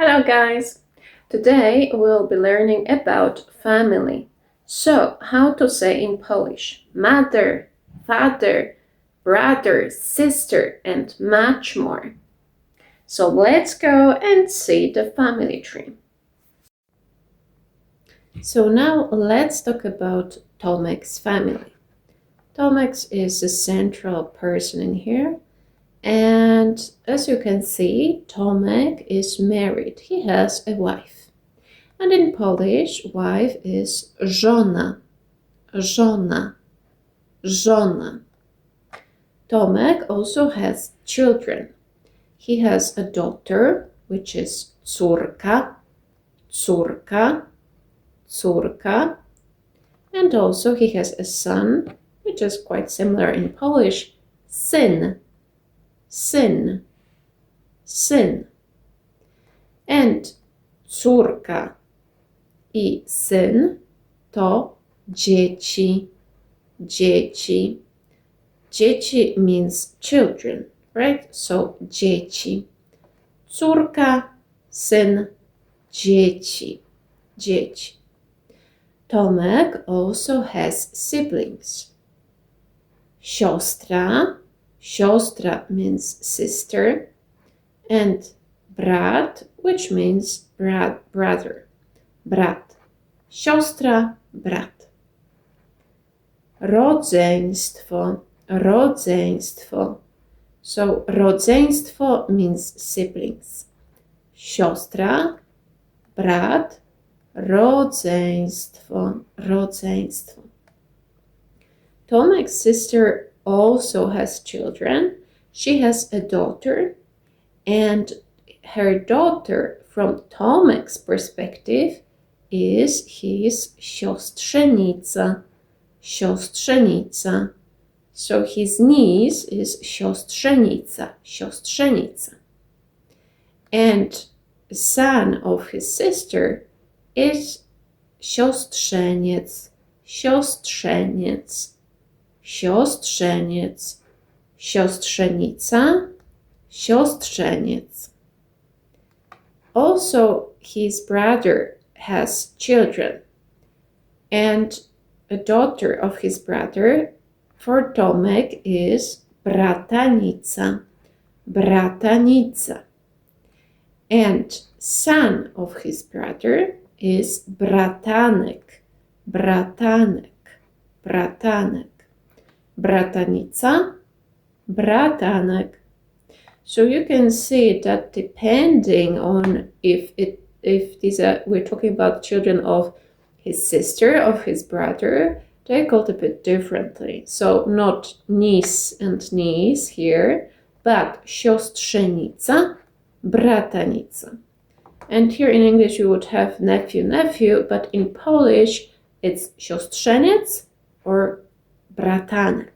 Hello guys! Today we'll be learning about family. So, how to say in Polish mother, father, brother, sister, and much more. So let's go and see the family tree. So now let's talk about Tomek's family. Tomek is the central person in here. And as you can see, Tomek is married. He has a wife. And in Polish, wife is żona. Żona. Żona. Tomek also has children. He has a daughter, which is córka. Córka. Córka. And also he has a son, which is quite similar in Polish. Syn. Syn. Syn. And córka i syn to dzieci. Dzieci. Dzieci means children, right? So dzieci. Córka, syn, dzieci. Dzieci. Tomek also has siblings. Siostra. Siostra means sister. And brat, which means brother. Brat. Siostra, brat. Rodzeństwo. Rodzeństwo. So rodzeństwo means siblings. Siostra, brat, rodzeństwo. Rodzeństwo. Tomek's sister also has children. She has a daughter, and her daughter, from Tomek's perspective, is his siostrzenica. Siostrzenica. So his niece is siostrzenica. Siostrzenica. And the son of his sister is siostrzeniec. Siostrzeniec. Siostrzeniec. Siostrzenica. Siostrzeniec. Also, his brother has children, and a daughter of his brother for Tomek is bratanica. Bratanica. And son of his brother is bratanek. Bratanek. Bratanek. Bratanica. Bratanek. So you can see that depending on if we're talking about children of his sister, of his brother, they're called a bit differently. So not niece and niece here, but siostrzenica, bratanica. And here in English you would have nephew, nephew, but in Polish it's siostrzeniec or bratanek.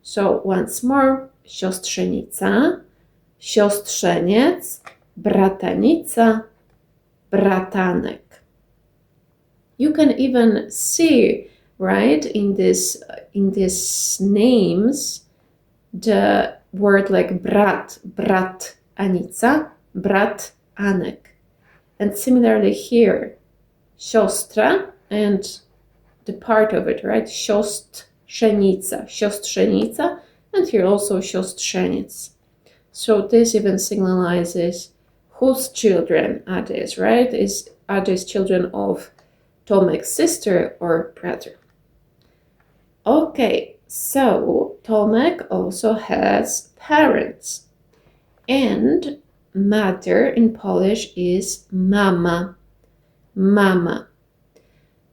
So once more, siostrzenica, siostrzeniec, bratanica, bratanek. You can even see, right, in these names, the word like brat, bratanica, bratanek. And similarly here, siostra and the part of it, right, siostrzenica, siostrzenica, and here also siostrzeniec. So this even signalizes whose children are these, right? Are these children of Tomek's sister or brother? Okay, so Tomek also has parents, and mother in Polish is mama. Mama.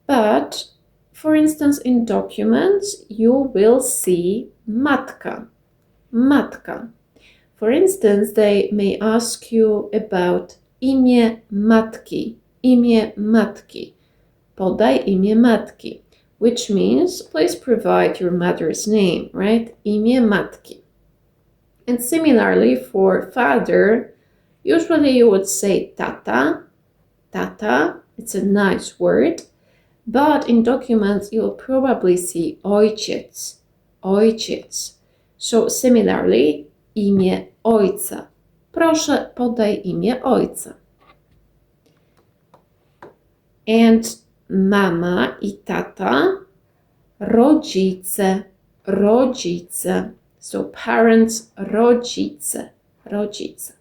But for instance, in documents, you will see matka. Matka. For instance, they may ask you about imię matki. Imię matki. Podaj imię matki. Which means, please provide your mother's name, right? Imię matki. And similarly, for father, usually you would say tata. Tata. It's a nice word. But in documents, you'll probably see ojciec. Ojciec. So similarly, imię ojca. Proszę, podaj imię ojca. And mama i tata, rodzice, rodzice. So parents, rodzice, rodzice.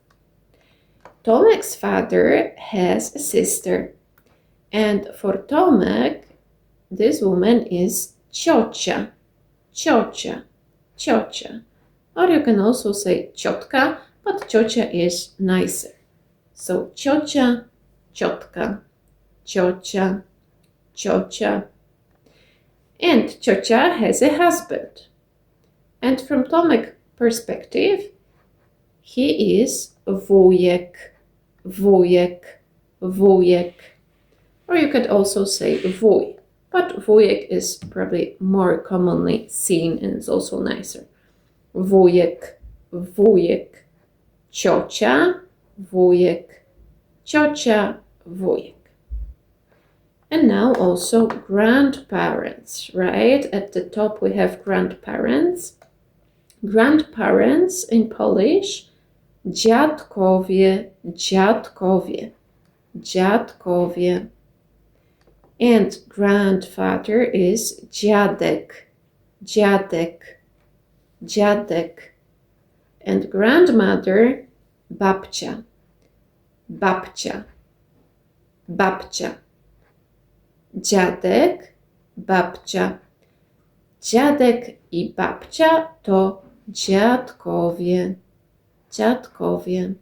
Tomek's father has a sister. And for Tomek, this woman is ciocia, ciocia, ciocia. Or you can also say ciotka, but ciocia is nicer. So ciocia, ciotka, ciocia, ciocia. And ciocia has a husband. And from Tomek perspective, he is wujek, wujek, wujek. Or you could also say wuj, but wujek is probably more commonly seen and is also nicer. Wujek, wujek, ciocia, wujek, ciocia, wujek. And now also grandparents, right? At the top we have grandparents. Grandparents in Polish, dziadkowie, dziadkowie, dziadkowie. And grandfather is dziadek, dziadek, dziadek. And grandmother, babcia, babcia, babcia. Dziadek, babcia. Dziadek i babcia to dziadkowie, dziadkowie.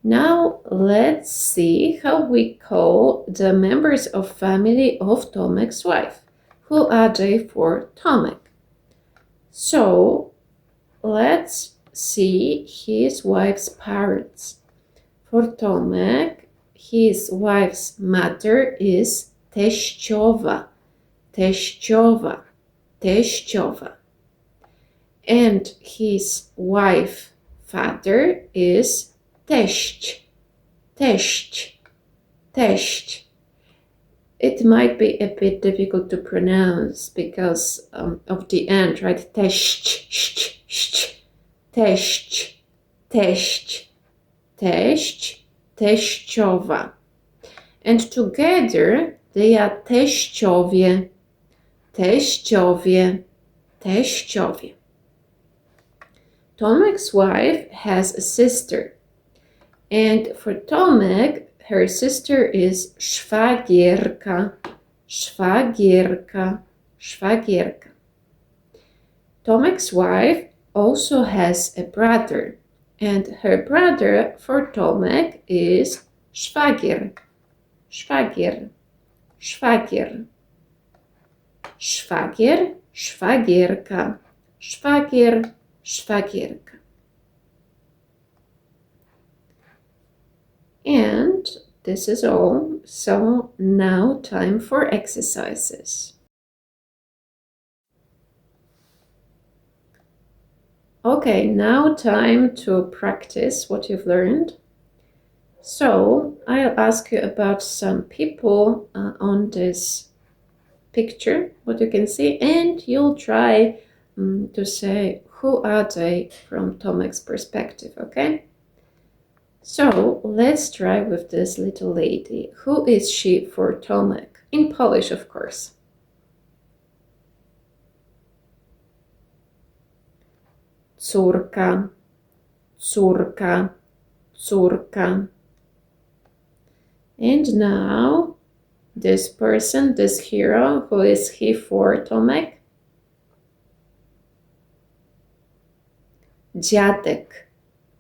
Now let's see how we call the members of family of Tomek's wife. Who are they for Tomek? So let's see his wife's parents. For Tomek, his wife's mother is teściowa, teściowa, teściowa. And his wife father is teść, teść, teść. It might be a bit difficult to pronounce because of the end, right? Teść, teść, teść, teść, teściowa. And together they are teściowie, teściowie, teściowie. Tomek's wife has a sister. And for Tomek, her sister is szwagierka, szwagierka, szwagierka. Tomek's wife also has a brother. And her brother for Tomek is szwagier, szwagier, szwagier. Szwagier, szwagierka, szwagier, szwagierka. And this is all. So now time for exercises. Okay, now time to practice what you've learned. So I'll ask you about some people on this picture, what you can see, and you'll try to say who are they from Tomek's perspective, okay? So let's try with this little lady. Who is she for Tomek? In Polish, of course. Córka, córka, córka. And now this person, this hero, who is he for Tomek? Dziadek,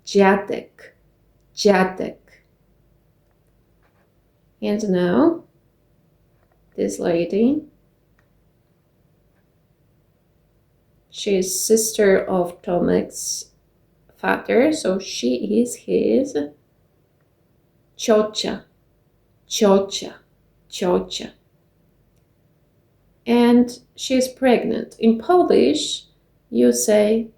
dziadek, dziadek. And now this lady, she is sister of Tomek's father, so she is his ciocia, ciocia, ciocia. And she is pregnant. In Polish, you say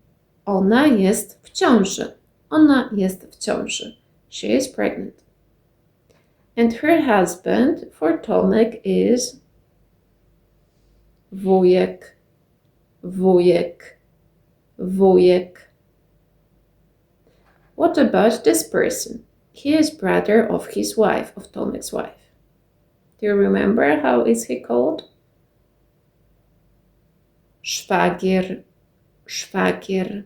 ona jest w ciąży. Ona jest w ciąży. She is pregnant. And her husband for Tomek is wujek, wujek, wujek. What about this person? He is brother of his wife, of Tomek's wife. Do you remember how is he called? Szwagier, szwagier.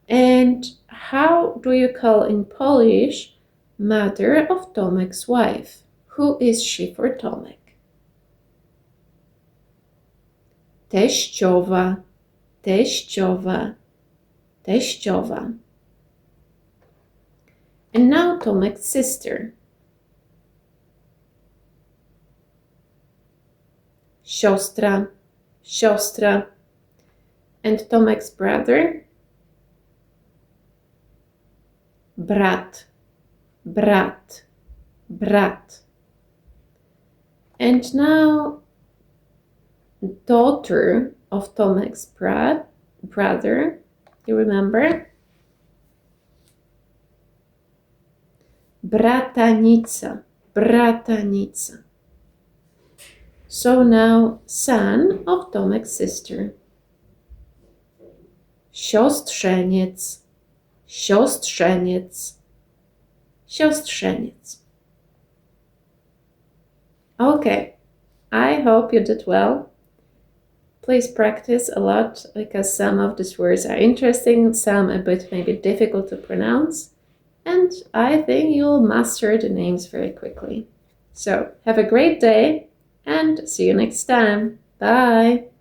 And how do you call in Polish mother of Tomek's wife? Who is she for Tomek? Teściowa, teściowa, teściowa. And now Tomek's sister. Siostra, siostra. And Tomek's brother? Brat, brat, brat. And now daughter of Tomek's brother, you remember? Bratanica, bratanica. So now son of Tomek's sister. Siostrzeniec, siostrzenica, siostrzenica. Okay, I hope you did well. Please practice a lot because some of these words are interesting, some a bit maybe difficult to pronounce, and I think you'll master the names very quickly. So have a great day and see you next time. Bye!